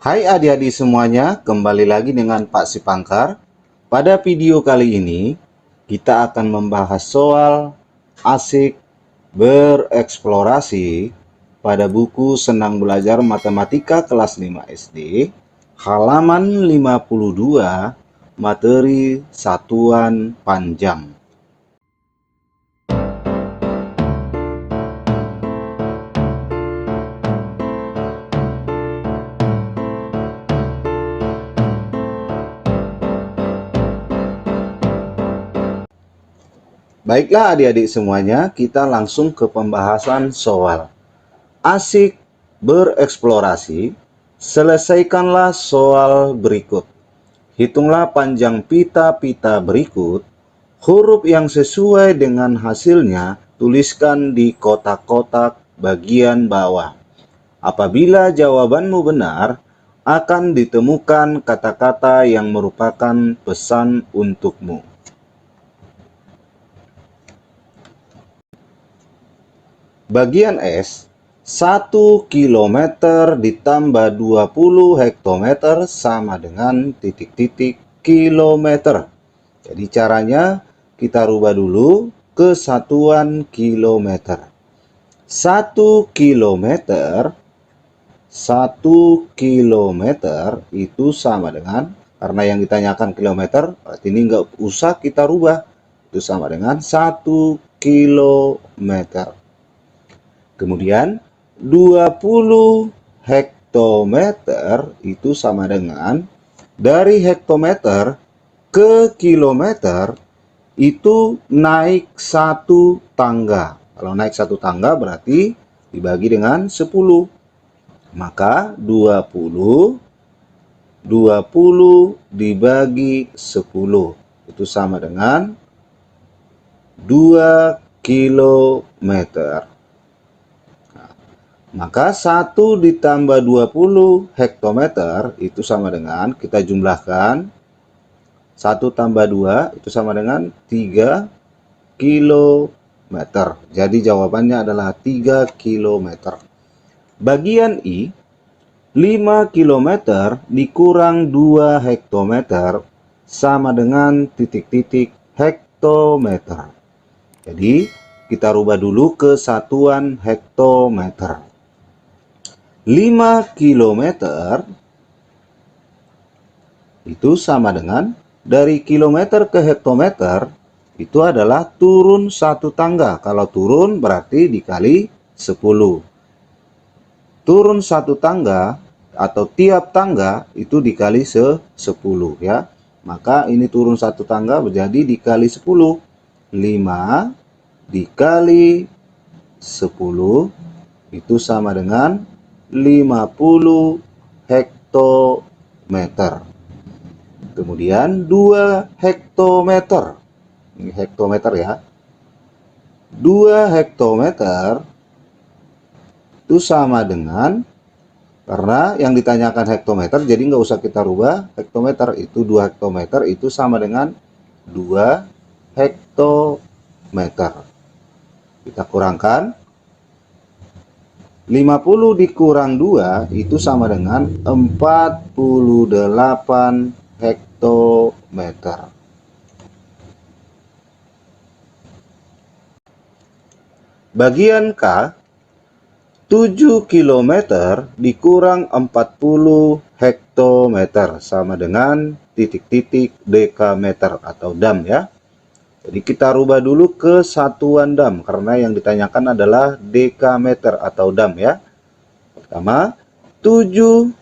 Hai adik-adik semuanya, kembali lagi dengan Pak Sipangkar. Pada video kali ini, kita akan membahas soal asik bereksplorasi pada buku Senang Belajar Matematika kelas 5 SD, halaman 52, materi satuan panjang. Baiklah adik-adik semuanya, kita langsung ke pembahasan soal. Asik bereksplorasi, selesaikanlah soal berikut. Hitunglah panjang pita-pita berikut. Huruf yang sesuai dengan hasilnya tuliskan di kotak-kotak bagian bawah. Apabila jawabanmu benar, akan ditemukan kata-kata yang merupakan pesan untukmu. Bagian S, 1 kilometer ditambah 20 hektometer sama dengan titik-titik kilometer. Jadi caranya kita rubah dulu ke satuan kilometer. 1 kilometer itu sama dengan, karena yang ditanyakan kilometer, berarti ini nggak usah kita rubah. Itu sama dengan 1 kilometer. Kemudian 20 hektometer itu sama dengan, dari hektometer ke kilometer itu naik satu tangga. Kalau naik satu tangga berarti dibagi dengan 10. Maka 20 dibagi 10 itu sama dengan 2 kilometer. Maka 1 ditambah 20 hektometer itu sama dengan, kita jumlahkan, 1 tambah 2 itu sama dengan 3 kilometer. Jadi jawabannya adalah 3 kilometer. Bagian I, 5 kilometer dikurang 2 hektometer sama dengan titik-titik hektometer. Jadi kita rubah dulu ke satuan hektometer. 5 kilometer itu sama dengan, dari kilometer ke hektometer itu adalah turun satu tangga. Kalau turun berarti dikali 10. Turun satu tangga atau tiap tangga itu dikali 10 ya. Maka ini turun satu tangga menjadi dikali 10. 5 dikali 10 itu sama dengan 50 hektometer. Kemudian 2 hektometer. Ini hektometer ya. 2 hektometer itu sama dengan, karena yang ditanyakan hektometer jadi nggak usah kita rubah hektometer, itu 2 hektometer itu sama dengan 2 hektometer. Kita kurangkan, 50 dikurang 2 itu sama dengan 48 hektometer. Bagian K, 7 kilometer dikurang 40 hektometer sama dengan titik-titik dekameter atau dam ya. Jadi kita rubah dulu ke satuan dam, karena yang ditanyakan adalah dekameter atau dam ya. Pertama, 7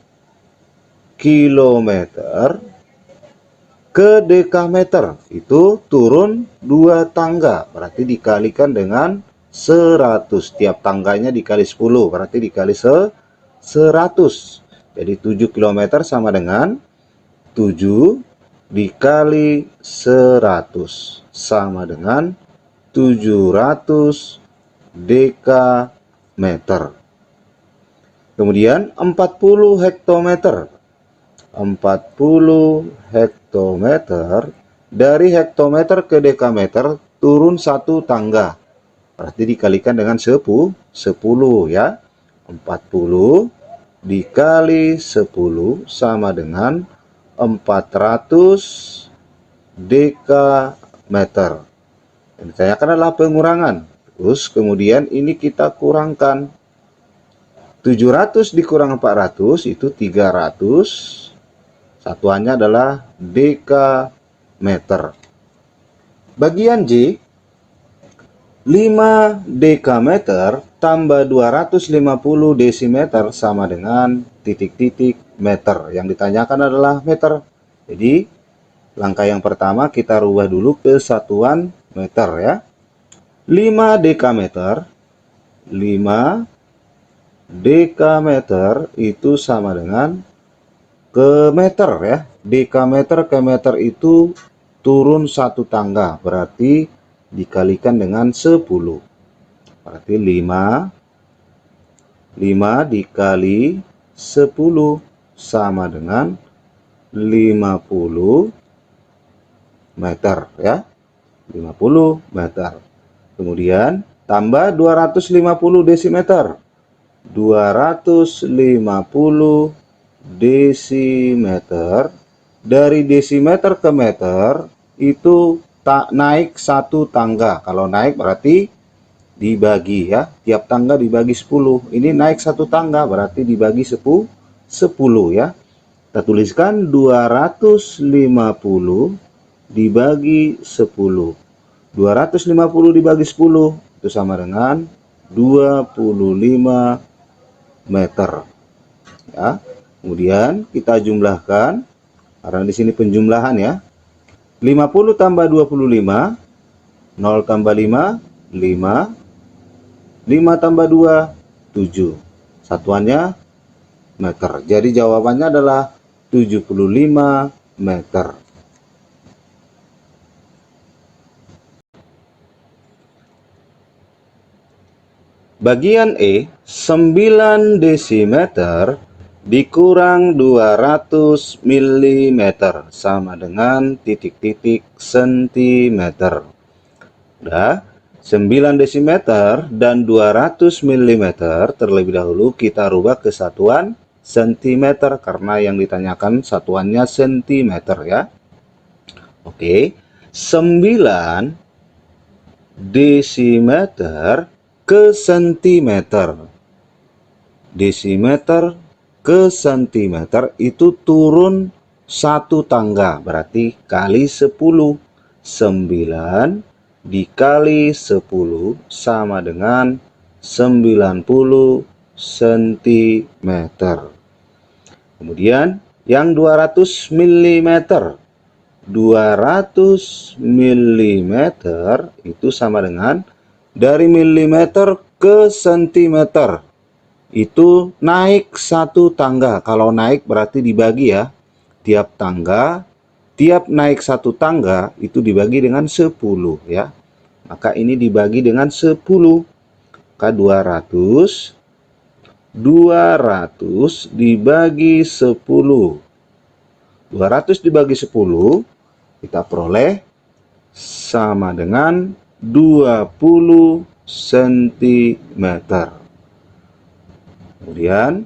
kilometer ke dekameter itu turun 2 tangga, berarti dikalikan dengan 100. Tiap tangganya dikali 10, berarti dikali 100. Jadi 7 kilometer sama dengan 7 dikali 100 sama dengan 700 dekameter. Kemudian 40 hektometer. 40 hektometer, dari hektometer ke dekameter turun satu tangga. Berarti dikalikan dengan 10 ya. 40 dikali 10 sama dengan 400 dekameter. Yang ditanyakan adalah pengurangan. Terus kemudian ini kita kurangkan. 700 dikurang 400 itu 300. Satuannya adalah dekameter. Bagian J, 5 dekameter tambah 250 desimeter sama dengan titik-titik meter. Yang ditanyakan adalah meter. Jadi langkah yang pertama kita rubah dulu ke satuan meter ya. 5 dekameter. 5 dekameter itu sama dengan ke meter ya. Dekameter ke meter itu turun satu tangga, berarti dikalikan dengan 10. Berarti 5 dikali 10 sama dengan 50 meter ya. 50 meter. Kemudian tambah 250 desimeter. 250 desimeter. Dari desimeter ke meter itu tak naik satu tangga. Kalau naik berarti dibagi ya. Tiap tangga dibagi 10. Ini naik satu tangga berarti dibagi 10 ya. Kita tuliskan 250 dibagi 10. 250 dibagi 10 itu sama dengan 25 meter. Ya. Kemudian kita jumlahkan, karena di sini penjumlahan ya. 50 tambah 25, 0 tambah 5, 5. 5 tambah 2, 7. Satuannya meter. Jadi jawabannya adalah 75 meter. Bagian E, 9 desimeter dikurang 200 mm sama dengan titik-titik sentimeter. Udah, 9 desimeter dan 200 mm terlebih dahulu kita rubah ke satuan sentimeter karena yang ditanyakan satuannya sentimeter ya. Oke, 9 desimeter ke sentimeter. Desimeter ke sentimeter itu turun satu tangga, berarti kali 10. 9 dikali 10 sama dengan 90 cm. Kemudian yang 200 mm. 200 mm itu sama dengan dari milimeter ke sentimeter. Itu naik satu tangga. Kalau naik berarti dibagi ya. Tiap tangga, tiap naik satu tangga itu dibagi dengan 10 ya. Maka ini dibagi dengan 10. Maka 200 dibagi 10. 200 dibagi 10 kita peroleh sama dengan 20 cm. Kemudian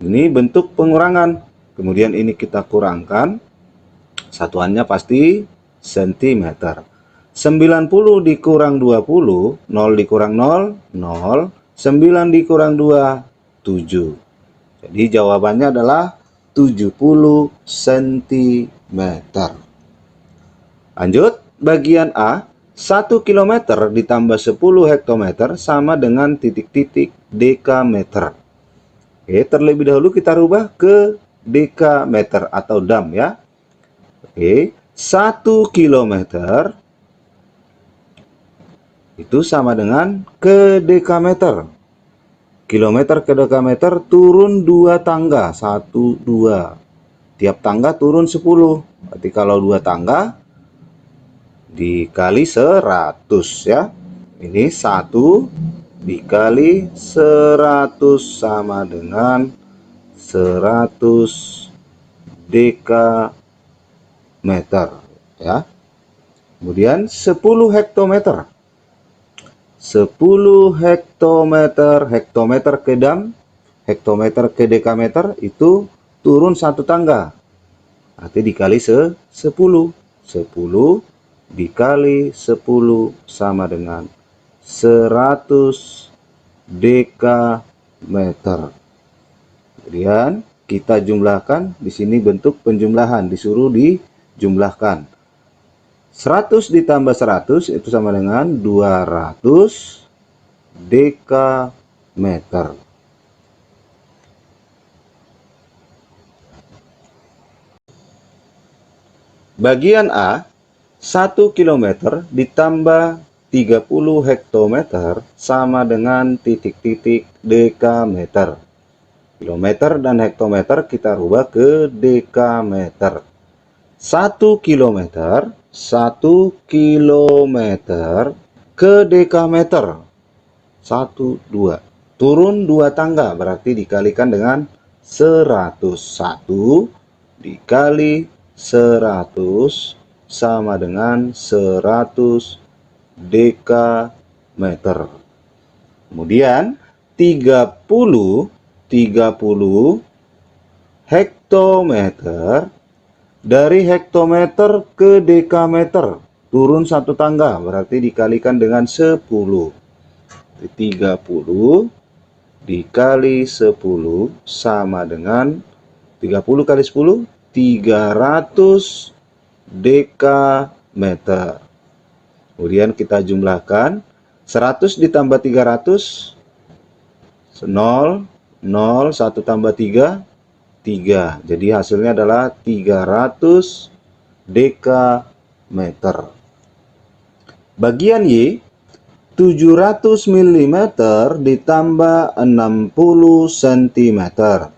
ini bentuk pengurangan. Kemudian ini kita kurangkan. Satuannya pasti cm. 90 dikurang 20, 0 dikurang 0, 0. 9 dikurang 2, 7. Jadi jawabannya adalah 70 cm. Lanjut, bagian A. 1 km ditambah 10 hektometer sama dengan titik-titik dekameter. Oke, terlebih dahulu kita rubah ke dekameter atau dam ya. Oke, 1 kilometer itu sama dengan ke dekameter. Kilometer ke dekameter turun 2 tangga, 1, 2. Tiap tangga turun 10. Berarti kalau 2 tangga dikali 100 ya. Ini 1 dikali 100 sama dengan 100 dekameter ya. Kemudian 10 hektometer. 10 hektometer, hektometer ke dam hektometer ke dekameter itu turun satu tangga. Nanti dikali 10. 10 dikali 10 sama dengan 100 dekameter. Kemudian kita jumlahkan, di sini bentuk penjumlahan, disuruh dijumlahkan. 100 ditambah 100 itu sama dengan 200 dekameter. Bagian A, 1 km ditambah 30 hektometer sama dengan titik-titik dekameter. Kilometer dan hektometer kita rubah ke dekameter. 1 kilometer ke dekameter. 1, 2. Turun 2 tangga, berarti dikalikan dengan 101 dikali 100 sama dengan 100 dekameter. Kemudian 30 hektometer, dari hektometer ke dekameter turun 1 tangga, berarti dikalikan dengan 10. 30 dikali 10 sama dengan 30 kali 10 300 dekameter. Kemudian kita jumlahkan 100 ditambah 300 0, 1 tambah 3 3. Jadi hasilnya adalah 300 dekameter. Bagian Y, 700 mm ditambah 60 cm,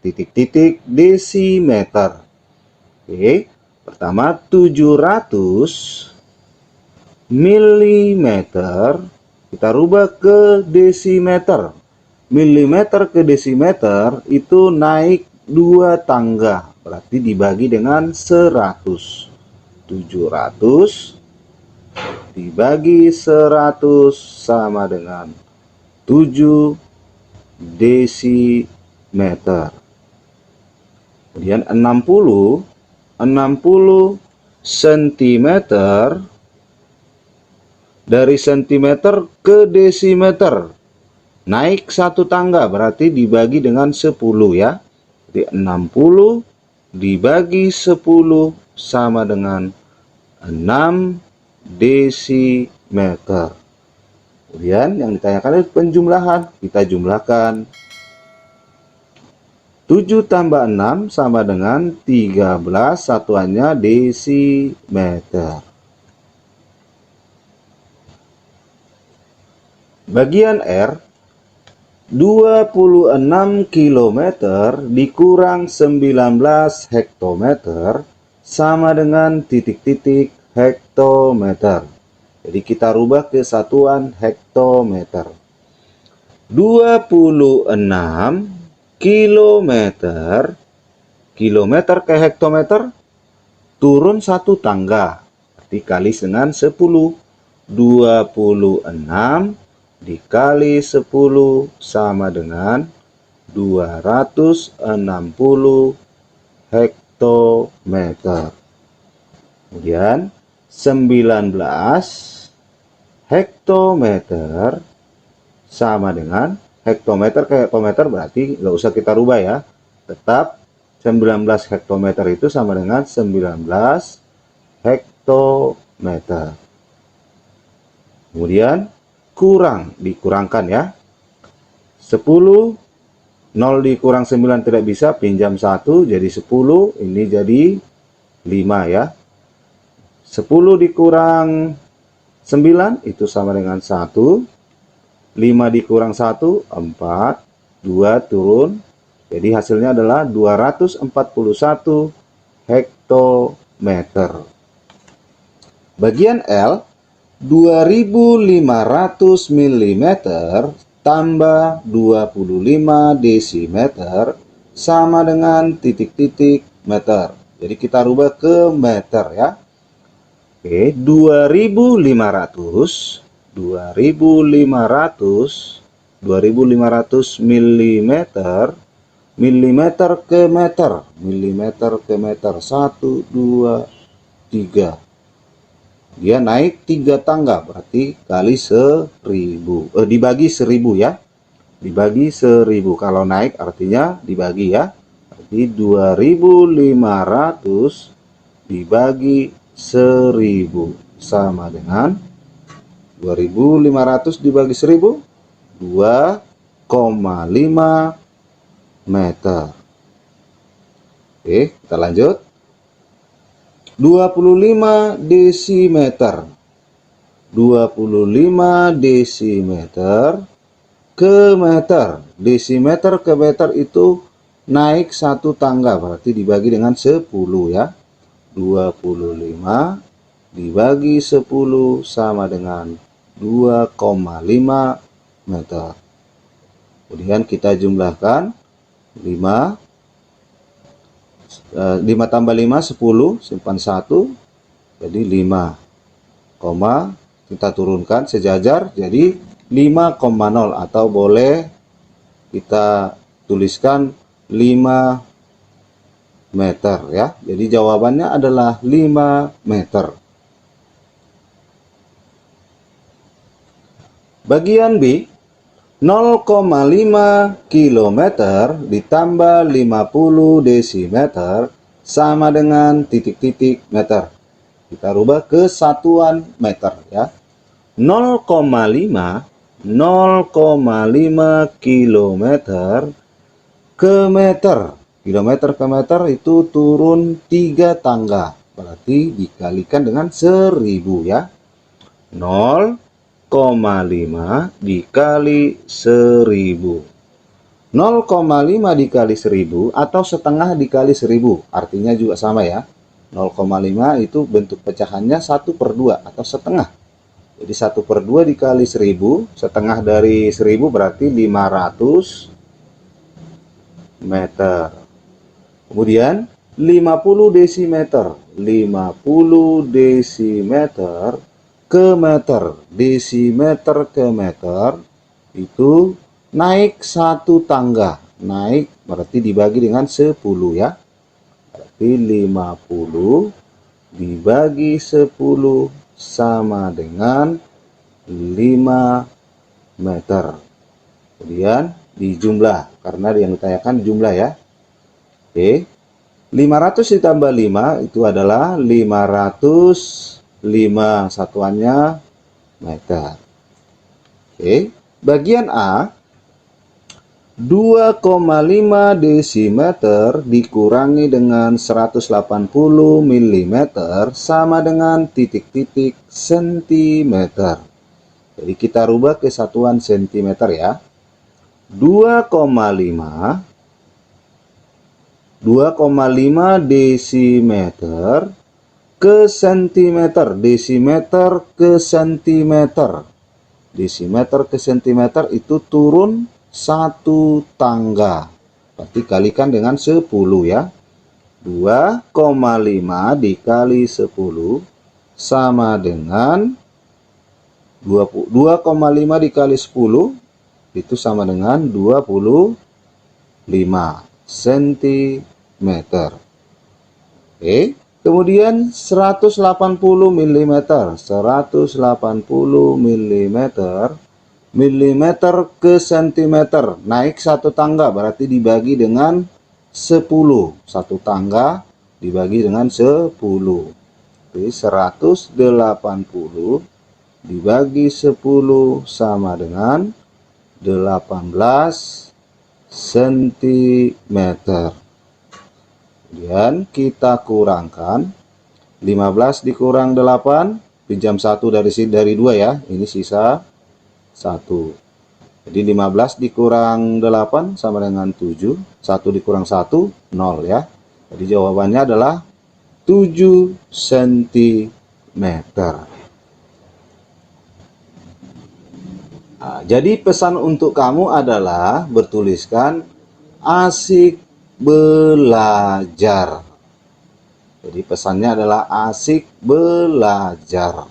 titik-titik desimeter. Oke, pertama 700 mm kita rubah ke desimeter. Milimeter ke desimeter itu naik 2 tangga, berarti dibagi dengan 100. 700 dibagi 100 sama dengan 7 desimeter. Kemudian 60 cm, dari centimeter ke desimeter naik 1 tangga, berarti dibagi dengan 10 ya. Jadi 60 dibagi 10 sama dengan 6 desimeter. Kemudian yang ditanyakan itu penjumlahan. Kita jumlahkan. 7 tambah 6 sama dengan 13, satuannya desimeter. Bagian R, 26 km dikurang 19 hektometer sama dengan titik-titik hektometer. Jadi kita rubah ke satuan hektometer. 26 kilometer ke hektometer turun 1 tangga, dikali dengan 10. 26 dikali 10 sama dengan 260 hektometer. Kemudian 19 hektometer sama dengan hektometer ke hektometer, berarti nggak usah kita rubah ya. Tetap 19 hektometer itu sama dengan 19 hektometer. Kemudian dikurangkan ya. 10, 0 dikurang 9 tidak bisa, pinjam 1, jadi 10, ini jadi 5 ya. 10 dikurang 9 itu sama dengan 1. 5 dikurang 1, 4, 2 turun. Jadi hasilnya adalah 241 hektometer. Bagian L, 2500 mm tambah 25 desimeter sama dengan titik-titik meter. Jadi kita rubah ke meter ya. Oke, 2500 mm milimeter ke meter, milimeter ke meter, 1, 2, 3. Dia naik 3 tangga, berarti kali 1000, dibagi 1000 ya, dibagi 1000. Kalau naik artinya dibagi ya, berarti 2500 dibagi 1000 sama dengan 2500 dibagi 1000, 2,5 meter. Oke, kita lanjut. 25 desimeter. 25 desimeter ke meter. Desimeter ke meter itu naik 1 tangga, berarti dibagi dengan 10 ya. 25 dibagi 10 sama dengan 2,5 meter. Kemudian kita jumlahkan 5 tambah 5 10, simpan 1, jadi 5, kita turunkan sejajar jadi 5,0, atau boleh kita tuliskan 5 meter ya. Jadi jawabannya adalah 5 meter. Bagian B, 0,5 km ditambah 50 desimeter sama dengan titik-titik meter. Kita rubah ke satuan meter ya. 0,5 km ke meter. Kilometer ke meter itu turun 3 tangga. Berarti dikalikan dengan 1000 ya. 0,5 dikali 1000. 0,5 dikali 1000 atau setengah dikali 1000. Artinya juga sama ya. 0,5 itu bentuk pecahannya 1/2 atau setengah. Jadi 1/2 dikali 1000. Setengah dari 1000 berarti 500 meter. Kemudian 50 desimeter. 50 desimeter ke meter. Desimeter ke meter itu naik 1 tangga. Naik berarti dibagi dengan 10 ya. Berarti 50 dibagi 10 sama dengan 5 meter. Kemudian dijumlah, karena yang ditanyakan jumlah ya. Oke. 500 ditambah 5 itu adalah 505, satuannya meter. Oke, bagian A, 2,5 desimeter dikurangi dengan 180 mm sama dengan titik-titik sentimeter. Jadi kita rubah ke satuan sentimeter ya. 2,5 desimeter ke sentimeter. Desimeter ke sentimeter. Desimeter ke sentimeter itu turun 1 tangga. Berarti kalikan dengan 10 ya. 2,5 dikali 10 sama dengan 2,5 dikali 10 itu sama dengan 25 cm. Oke, kemudian 180 mm. 180 mm. Milimeter ke sentimeter. Naik 1 tangga berarti dibagi dengan 10. 1 tangga dibagi dengan 10. Jadi 180 dibagi 10 sama dengan 18 cm. Kemudian kita kurangkan 15 dikurang 8, pinjam 1 dari 2 ya. Ini sisa 1. Jadi 15 dikurang 8 sama dengan 7. 1 dikurang 1, 0 ya. Jadi jawabannya adalah 7 cm. Nah, jadi pesan untuk kamu adalah bertuliskan asik belajar. Jadi pesannya adalah asik belajar.